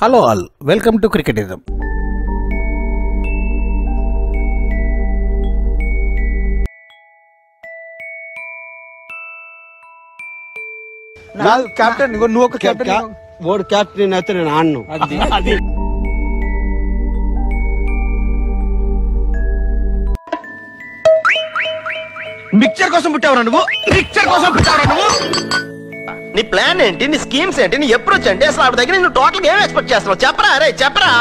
Hello all, welcome to cricketism. Captain నువ్వు ఒక captain, వాడు కెప్టెన్ అయితే నేను ఆడను. మిక్చర్ కోసం పుట్టావురా నువ్వు? మిక్చర్ కోసం పుట్టావురా నువ్వు? నీ ప్లాన్ ఏంటి? నీ స్కీమ్స్ ఏంటి? నీ అప్రోచ్ ఏంటి? అసలు ఆవిడ దగ్గర నువ్వు టోటల్ ఏం ఎక్స్పెక్ట్ చేస్తున్నావు? చెప్పరా అరే చెప్పరా.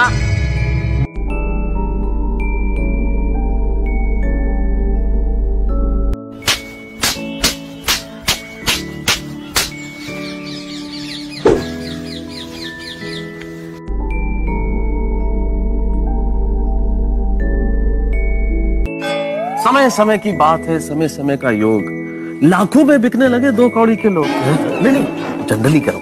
समय समय की बात है, समय समय का योग. लाखों में बिकने लगे 2 कौड़ी के लोग. नहीं जनरली करो.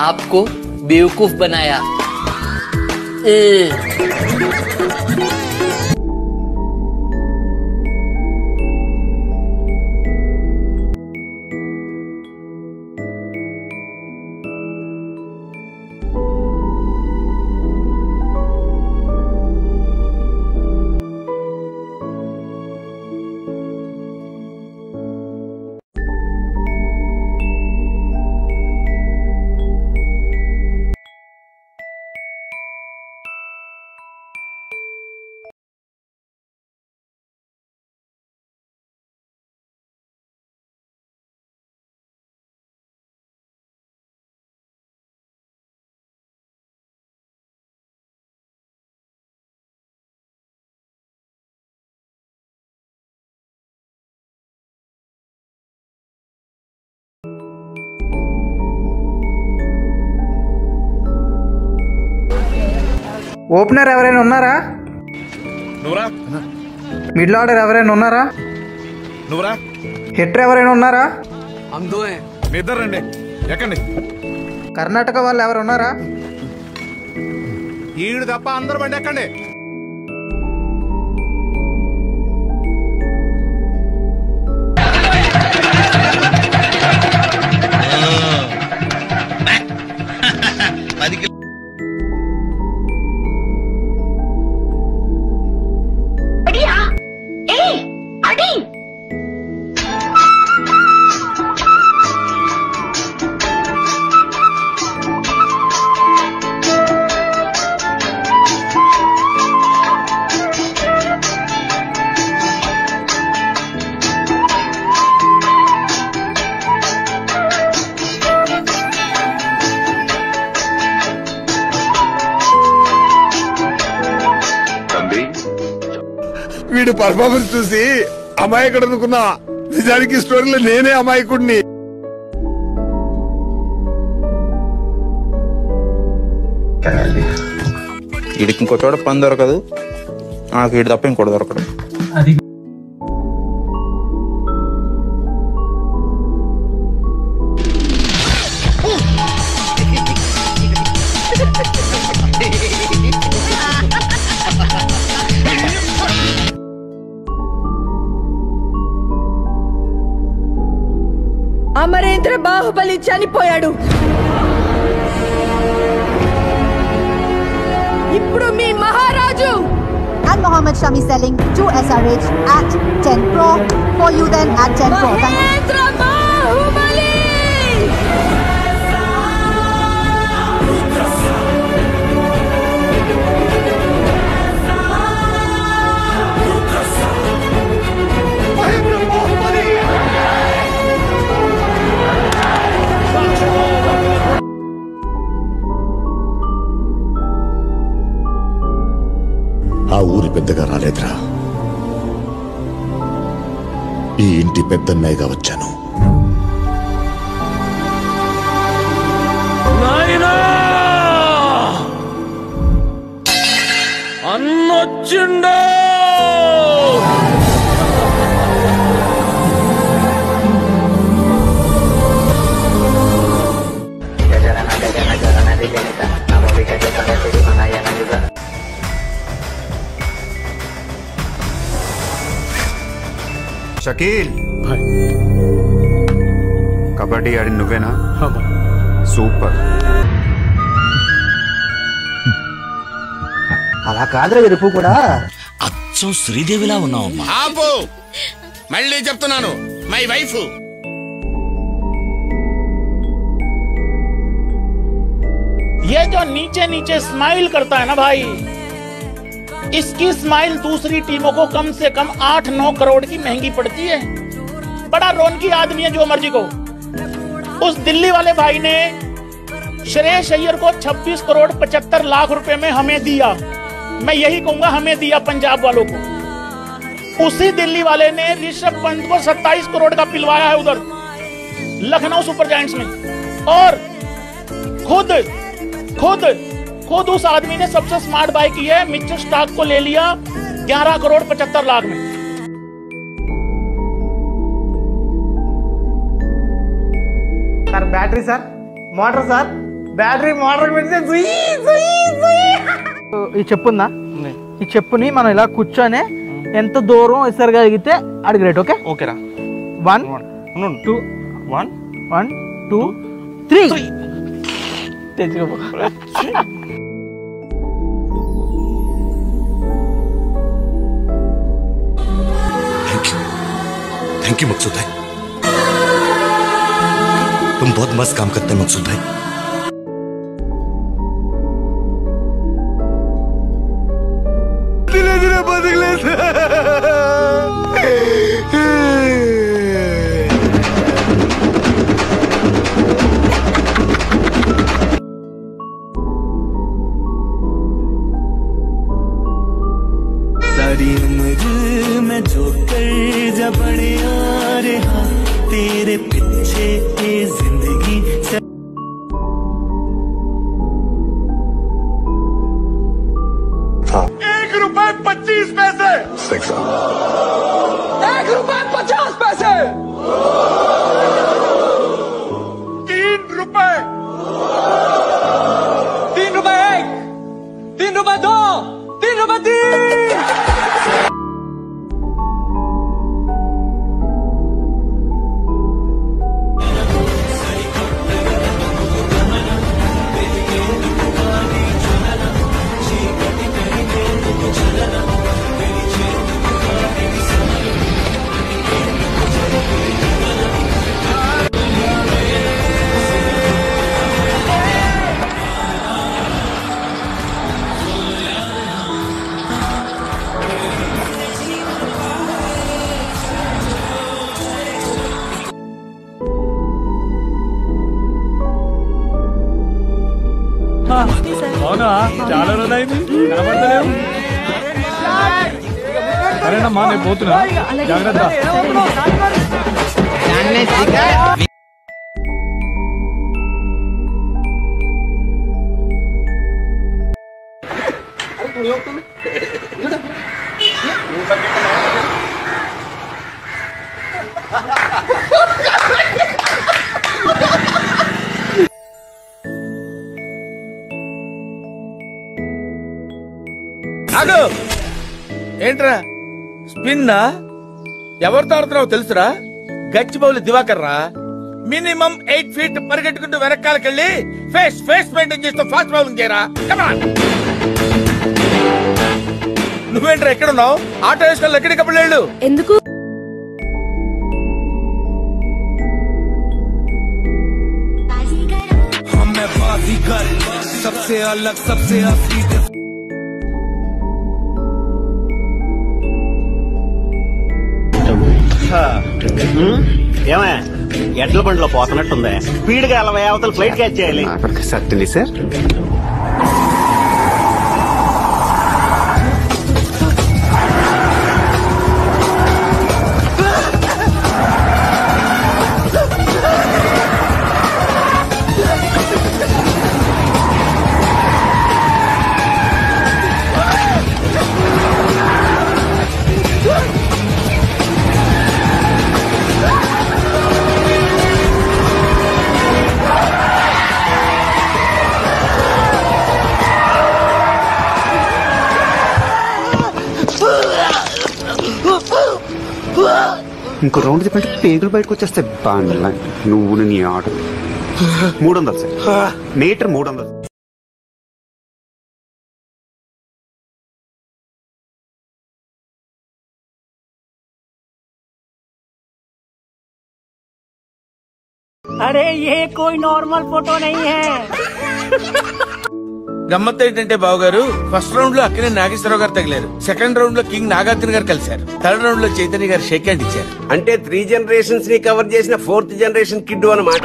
आपको बेवकूफ बनाया. ఓపెనర్ ఎవరైనా ఉన్నారా? నువ్వురా. మిడిల్ ఆర్డర్ ఎవరైనా ఉన్నారా? నువ్వురా. హిట్టర్ ఎవరైనా ఉన్నారా? మీ ఇద్దరు రండి, ఎక్కండి. కర్ణాటక వాళ్ళు ఎవరు ఉన్నారా? ఈడు తప్ప అందరు బండి ఎక్కండి. వీడు పర్ఫార్మెన్స్ చూసి అమాయకుడు అనుకున్నా, నిజానికి స్టోరీలో నేనే అమాయకుడిని. వీడికి ఇంకో చోట పని దొరకదు, నాకు వీడి తప్ప ఇంకోటి దొరకదు. అమరేంద్ర బాహుబలి చనిపోయాడు. ఇప్పుడు మీ మహారాజు. And Mohammed Shami selling 2 SRH at 10 crore for you then at 10 crore. Mahindra Baahubali. ఆ ఊరి పెద్దగా రాలేదురా, ఈ ఇంటి పెద్దన్నయ్యగా వచ్చాను. అన్నొచ్చిండో. షకీల్ కబడ్డీ ఆడి నువ్వేనా? సూపర్. అలా కాదురా ఎరుపు కూడా అచ్చం శ్రీదేవిలా ఉన్నావమ్మా. ఆపు, మళ్ళీ చెప్తున్నాను, మై వైఫ్. ये जो नीचे नीचे स्माइल करता है ना भाई, इसकी स्माइल दूसरी टीमों को कम से कम 8-9 करोड़ की महंगी पड़ती है। बड़ा रौनकी आदमी है जो मर्जी को। उस दिल्ली वाले भाई ने श्रेयस अय्यर को 26 करोड़ 75 लाख रुपए में हमें दिया। मैं यही कहूंगा, हमें दिया पंजाब वालों को। उसी दिल्ली वाले ने ऋषभ पंत को 27 करोड़ का पिलवाया है उधर लखनऊ सुपर जायंट्स में। और खुद उस आदमी ने सबसे स्मार्ट बाय की है, मिचेल स्टार्क को ले लिया 11 करोड़ 75 लाख में। Sir battery sir, motor sir, battery motor పెడితే ఈ చెప్పుందా, ఈ చెప్పుని మనం ఇలా కూర్చొని ఎంత దూరం విసరగలిగితే అది గ్రేట్. ఓకే ఓకేరా. 1 2 1 2 3 తెచ్చుకో. थैंक यू मकसूद भाई, तुम बहुत मस्त काम करते हैं मकसूद भाई. धीरे धीरे बदले सारी उम्र में जो कर जा बड़े आ रहा तेरे पीछे ये जिंदगी. ₹1.25 ₹1.50 ₹3 ₹1 ₹3 ₹2 ₹3 అవునా, చాలా రోజులైంది కనబడతలేవు. సరేనమ్మా, నేను పోతున్నా, జాగ్రత్త. ఏంట్రా స్పిన్నా? ఎవరితో ఆడుతున్నావు తెలుసురా? గచ్చిబౌలి దివాకర్ రా. మినిమం 8 ఫీట్ పరిగెట్టుకుంటూ వెనకాలకెళ్ళి ఫేస్ మెయింటైన్ చేస్తూ ఫాస్ట్ బౌలింగ్ చేయరా. నువ్వేంట్రా ఎక్కడున్నావు? ఆటో వేసుకొని ఎక్కడికప్పుడు లేడు. ఎందుకు? सबसे अलग सबसे असली. ఏమయ్య, ఎడ్ల బండిలో పోతున్నట్టుంది, స్పీడ్ గా అలా అవతల ఫ్లైట్ క్యాచ్ చేయాలి. Certainly sir. ఇంకో రౌండ్ తిప్పంటే పేగులు బయటకు వచ్చేస్తాయి బాగా. నువ్వు నీ ఆట 300 సార్, మీటర్ 300. अरे ये कोई नॉर्मल फोटो नहीं है. గమ్మత్ ఏంటంటే బాబు గారు, ఫస్ట్ రౌండ్ లో అక్కడే నాగేశ్వరరావు గారు తగిలారు, సెకండ్ రౌండ్ లో కింగ్ నాగార్జున గారు కలిశారు, థర్డ్ రౌండ్ లో చైతన్య గారు షేక్ హ్యాండ్ ఇచ్చారు. అంటే 3 generations ని కవర్ చేసిన 4th generation కిడ్ అన్నమాట.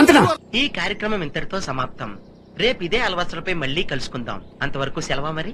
అంతేనా? ఈ కార్యక్రమం ఇంతటితో సమాప్తం. రేపు ఇదే అలవాసులపై మళ్ళీ కలుసుకుందాం. అంతవరకు సెలవా మరి.